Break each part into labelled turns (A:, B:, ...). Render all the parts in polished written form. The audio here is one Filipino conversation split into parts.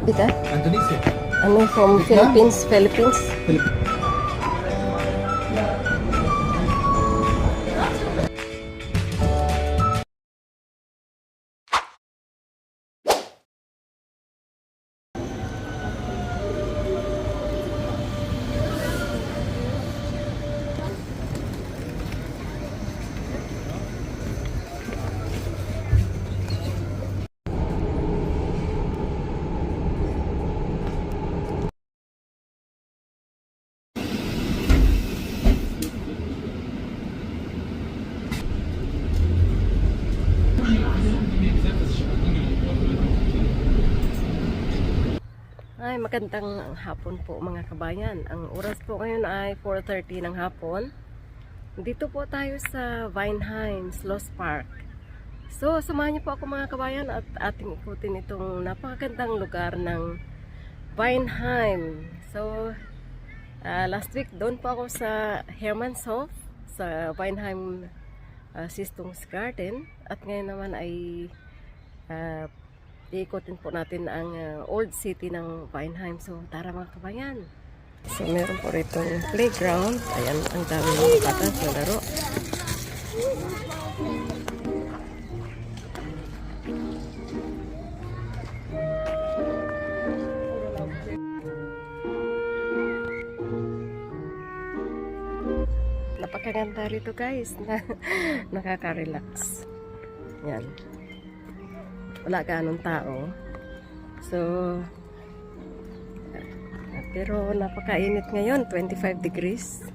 A: Ita?
B: Indonesia.
A: Ano from
B: Vietnam?
A: Philippines? Ay, magandang hapon po mga kabayan. Ang oras po ngayon ay 4:30 ng hapon. Dito po tayo sa Vineheim Sloss Park. So, samahan niyo po ako mga kabayan at ating ikutin itong napakagandang lugar ng Vineheim. So, last week doon po ako sa Hermanshof sa Vineheim Sistung's Garden at ngayon naman ay iikutin po natin ang old city ng Vineheim. So, tara mga kabayan. So, meron po rito playground. Ayan, ang dami ng bata sa laro. Napakaganda rito guys. Nakaka-relax. Yan. Wala ganong tao. So, pero napakainit ngayon, 25 degrees.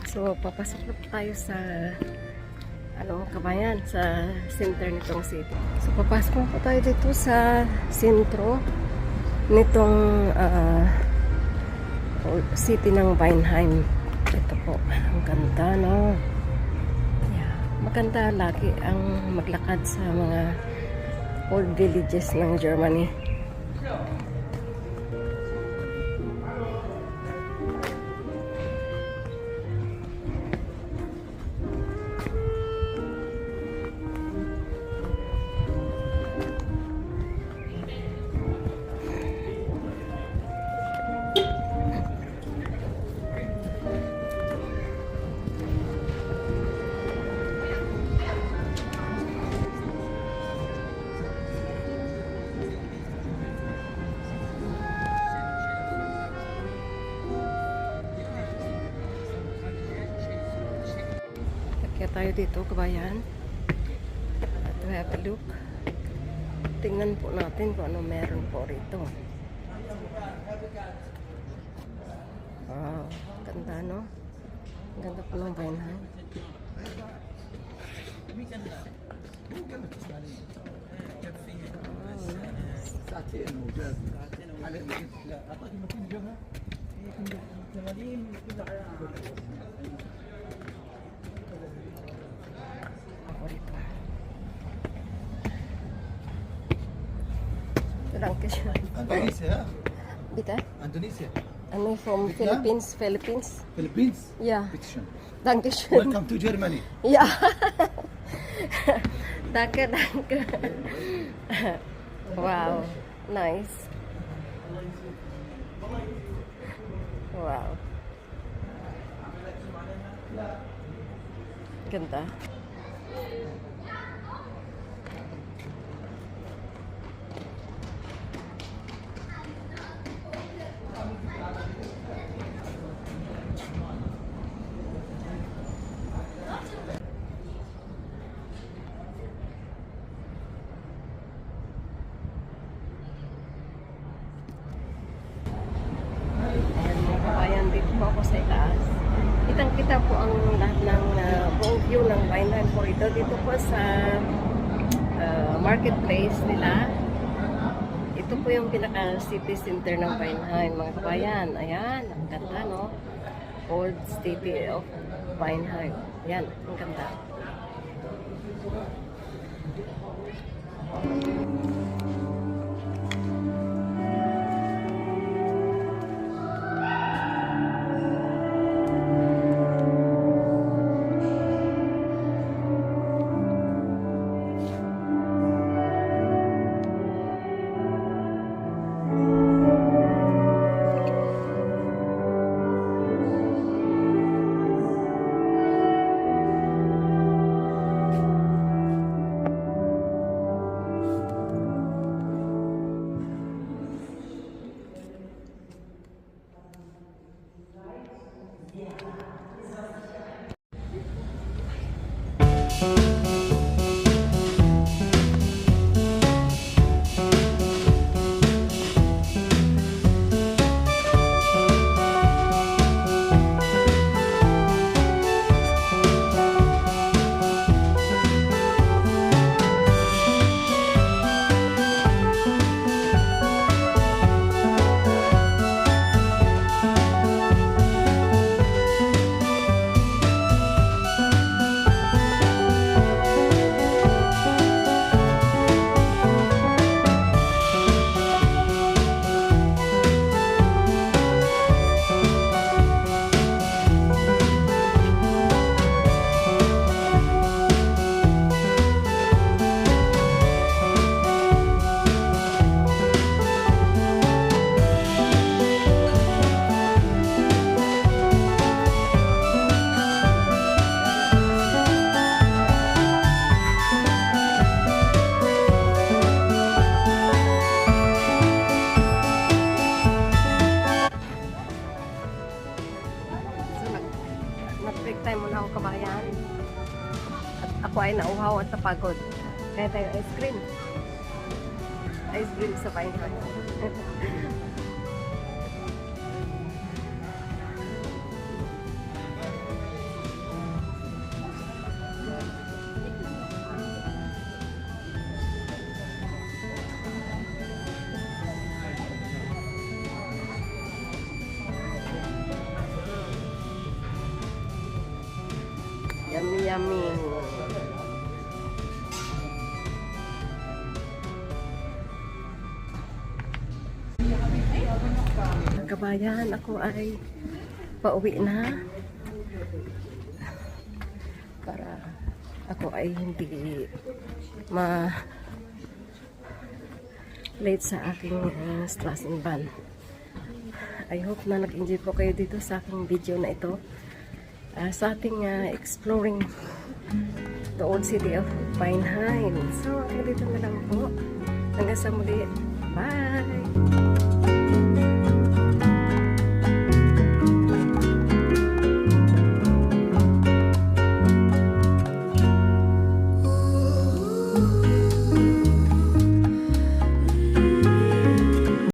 A: So, papasok na po tayo sa kabayan, sa center nitong city. So, papasok na po tayo dito sa sentro nitong city ng Vineheim. Ito po, ang ganda, no? Yeah, maganda lagi ang maglakad sa mga old villages ng Germany. Kaya tayo dito, kabayan. At we have a look. Tingnan po natin kung ano meron po rito. Wow, ganda, no? Ganda po ng Vineheim. Dankeschön.
B: Indonesia.
A: Bitte?
B: Indonesia.
A: Ano from
B: Vietnam?
A: Philippines?
B: Philippines.
A: Yeah.
B: Bitteschön.
A: Dankeschön.
B: Welcome to Germany.
A: Ja. Danke, danke. Wow. Nice. Wow. Ganda. po ako sa itaas. Kitang-kita po ang lahat ng buong view ng Vineland Corridor dito po sa marketplace nila. Ito po yung pinaka-city center ng Vineland, mga kabayan. Ayan, ang ganda, no? Old City of Vineland. Ayan, ang ganda. Nag-break time muna ako, kabayan. At ako ay nauhaw at napagod. Kaya tayo ice cream. Ice cream sa Vineland. Yummy, yummy. Kabayan, ako ay pauwi na para ako ay hindi late sa aking stressing van. I hope na nag-enjoy po kayo dito sa aking video na ito. Sa ating exploring the old city of Vineland. So, dito na lang po. Hanggang sa muli. Bye!